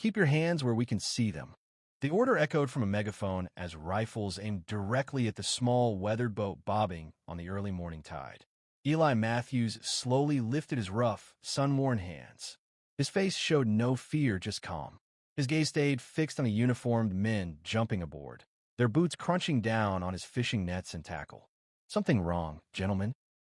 Keep your hands where we can see them." The order echoed from a megaphone as rifles aimed directly at the small, weathered boat bobbing on the early morning tide. Eli Matthews slowly lifted his rough, sun-worn hands. His face showed no fear, just calm. His gaze stayed fixed on the uniformed men jumping aboard, their boots crunching down on his fishing nets and tackle. "Something wrong, gentlemen?"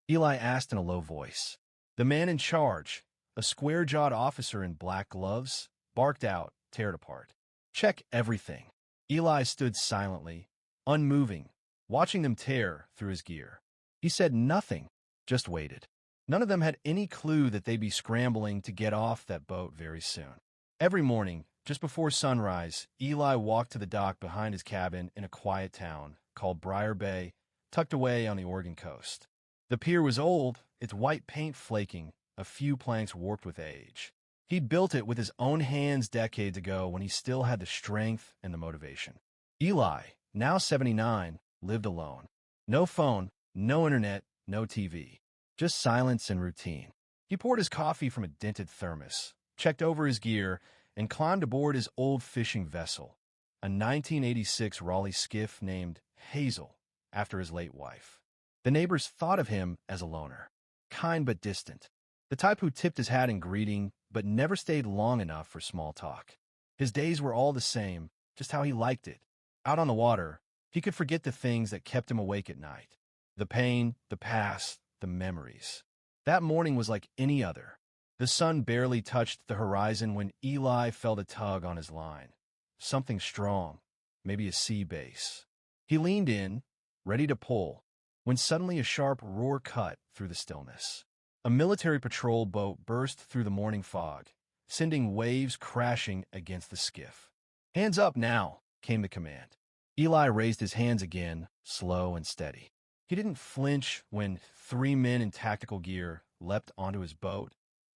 Eli asked in a low voice. The man in charge, a square-jawed officer in black gloves, barked out, "Tear it apart. Check everything." Eli stood silently, unmoving, watching them tear through his gear. He said nothing, just waited. None of them had any clue that they'd be scrambling to get off that boat very soon. Every morning, just before sunrise, Eli walked to the dock behind his cabin in a quiet town called Briar Bay, tucked away on the Oregon coast. The pier was old, its white paint flaking, a few planks warped with age. He'd built it with his own hands decades ago when he still had the strength and the motivation. Eli, now 79, lived alone. No phone, no internet, no TV. Just silence and routine. He poured his coffee from a dented thermos, checked over his gear, and climbed aboard his old fishing vessel, a 1986 Raleigh skiff named Hazel, after his late wife. The neighbors thought of him as a loner, kind but distant, the type who tipped his hat in greeting but never stayed long enough for small talk. His days were all the same, just how he liked it. Out on the water, he could forget the things that kept him awake at night. The pain, the past, the memories. That morning was like any other. The sun barely touched the horizon when Eli felt a tug on his line. Something strong, maybe a sea bass. He leaned in, ready to pull, when suddenly a sharp roar cut through the stillness. A military patrol boat burst through the morning fog, sending waves crashing against the skiff. "Hands up now," came the command. Eli raised his hands again, slow and steady. He didn't flinch when 3 men in tactical gear leapt onto his boat,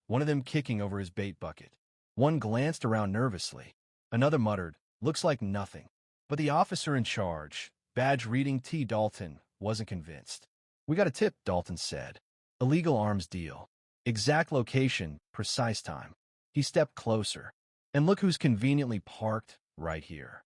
one of them kicking over his bait bucket. One glanced around nervously. Another muttered, "Looks like nothing." But the officer in charge, badge reading T. Dalton, wasn't convinced. "We got a tip," Dalton said. "Illegal arms deal. Exact location, precise time." He stepped closer. "And look who's conveniently parked right here."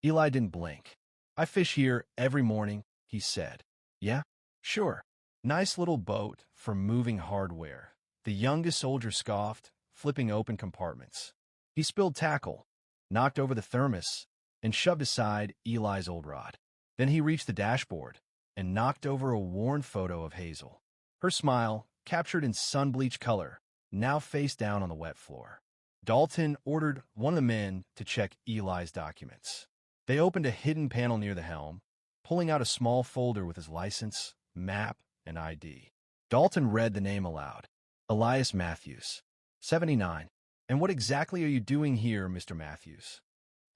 Eli didn't blink. "I fish here every morning," he said. "Yeah? Sure. Nice little boat for moving hardware." The youngest soldier scoffed, flipping open compartments. He spilled tackle, knocked over the thermos, and shoved aside Eli's old rod. Then he reached the dashboard and knocked over a worn photo of Hazel. Her smile, captured in sun-bleached color, now face down on the wet floor. Dalton ordered one of the men to check Eli's documents. They opened a hidden panel near the helm, pulling out a small folder with his license, map, and ID. Dalton read the name aloud. "Elias Matthews, 79. And what exactly are you doing here, Mr. Matthews?"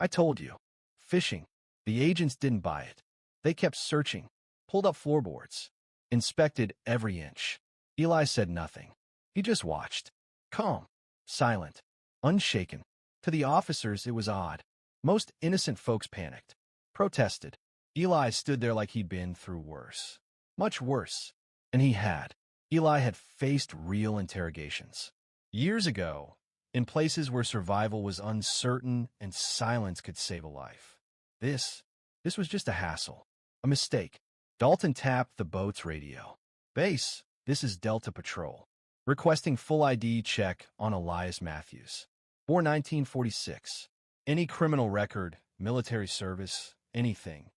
"I told you. Fishing." The agents didn't buy it. They kept searching, pulled up floorboards, inspected every inch. Eli said nothing. He just watched. Calm, silent, unshaken. To the officers, it was odd. Most innocent folks panicked, protested. Eli stood there like he'd been through worse. Much worse. And he had. Eli had faced real interrogations. Years ago, in places where survival was uncertain and silence could save a life. This was just a hassle. A mistake. Dalton tapped the boat's radio. "Base, this is Delta Patrol. Requesting full ID check on Elias Matthews. Born 1946. Any criminal record, military service, anything."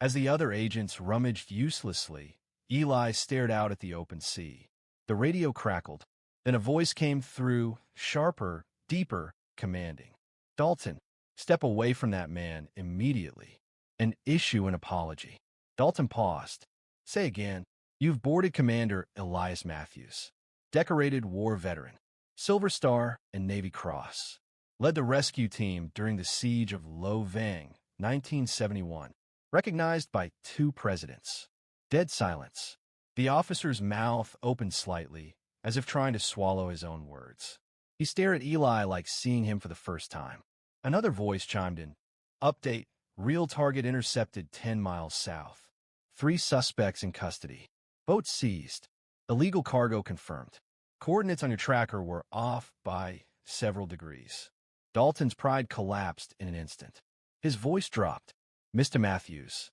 As the other agents rummaged uselessly, Eli stared out at the open sea. The radio crackled. Then a voice came through, sharper, deeper, commanding. "Dalton, step away from that man immediately and issue an apology." Dalton paused. "Say again." "You've boarded Commander Elias Matthews, decorated war veteran, Silver Star and Navy Cross. Led the rescue team during the siege of Lo Vang, 1971. Recognized by 2 presidents." Dead silence. The officer's mouth opened slightly, as if trying to swallow his own words. He stared at Eli like seeing him for the first time. Another voice chimed in. "Update. Real target intercepted 10 miles south. 3 suspects in custody. Boat seized. Illegal cargo confirmed. Coordinates on your tracker were off by several degrees." Dalton's pride collapsed in an instant. His voice dropped. Mr. Matthews,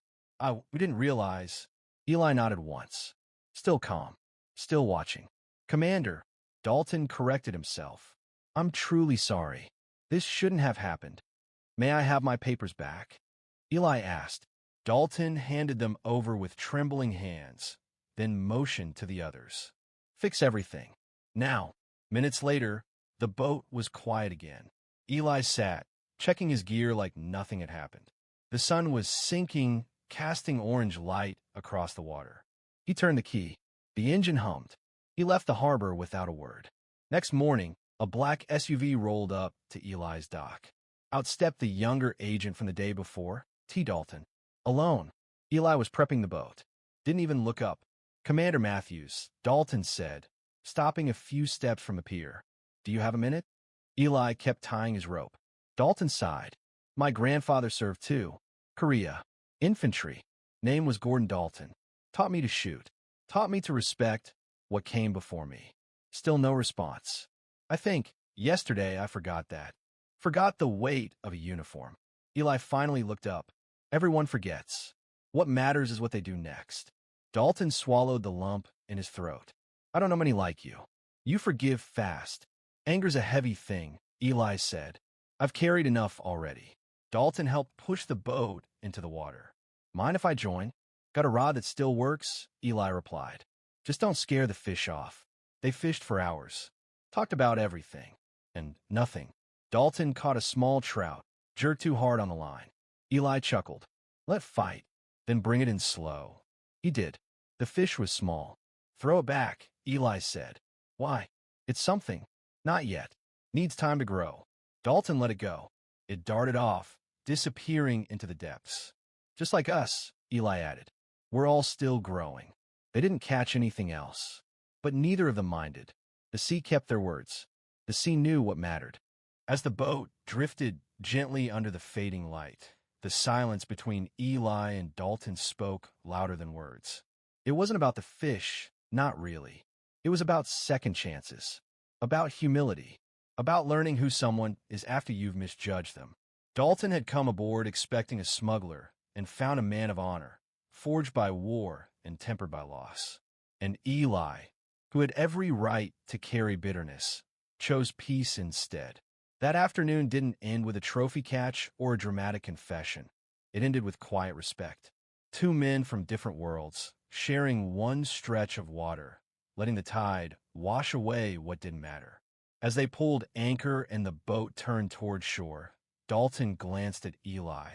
we didn't realize. Eli nodded once. Still calm. Still watching. Commander, Dalton corrected himself. I'm truly sorry. This shouldn't have happened. May I have my papers back? Eli asked. Dalton handed them over with trembling hands, then motioned to the others. Fix everything. Now. Minutes later, the boat was quiet again. Eli sat, checking his gear like nothing had happened. The sun was sinking, casting orange light across the water. He turned the key. The engine hummed. He left the harbor without a word. Next morning, a black SUV rolled up to Eli's dock. Out stepped the younger agent from the day before, T. Dalton. Alone. Eli was prepping the boat. Didn't even look up. Commander Matthews, Dalton said, stopping a few steps from the pier. Do you have a minute? Eli kept tying his rope. Dalton sighed. My grandfather served too. Korea. Infantry. Name was Gordon Dalton. Taught me to shoot. Taught me to respect what came before me. Still no response. I think, yesterday I forgot that. Forgot the weight of a uniform. Eli finally looked up. Everyone forgets. What matters is what they do next. Dalton swallowed the lump in his throat. I don't know many like you. You forgive fast. Anger's a heavy thing, Eli said. I've carried enough already. Dalton helped push the boat into the water. Mind if I join? Got a rod that still works? Eli replied. Just don't scare the fish off. They fished for hours. Talked about everything. And nothing. Dalton caught a small trout, jerked too hard on the line. Eli chuckled. Let fight, then bring it in slow. He did. The fish was small. Throw it back, Eli said. Why? It's something. Not yet. Needs time to grow. Dalton let it go. It darted off, disappearing into the depths. Just like us, Eli added. We're all still growing. They didn't catch anything else. But neither of them minded. The sea kept their words. The sea knew what mattered. As the boat drifted gently under the fading light, the silence between Eli and Dalton spoke louder than words. It wasn't about the fish, not really. It was about second chances, about humility, about learning who someone is after you've misjudged them. Dalton had come aboard expecting a smuggler and found a man of honor, forged by war and tempered by loss. And Eli, who had every right to carry bitterness, chose peace instead. That afternoon didn't end with a trophy catch or a dramatic confession. It ended with quiet respect. Two men from different worlds, sharing one stretch of water, letting the tide wash away what didn't matter. As they pulled anchor and the boat turned toward shore, Dalton glanced at Eli,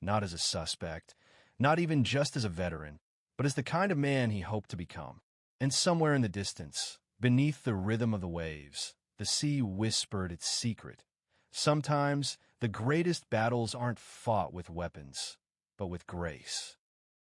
not as a suspect, not even just as a veteran, but as the kind of man he hoped to become. And somewhere in the distance, beneath the rhythm of the waves, the sea whispered its secret. Sometimes the greatest battles aren't fought with weapons, but with grace.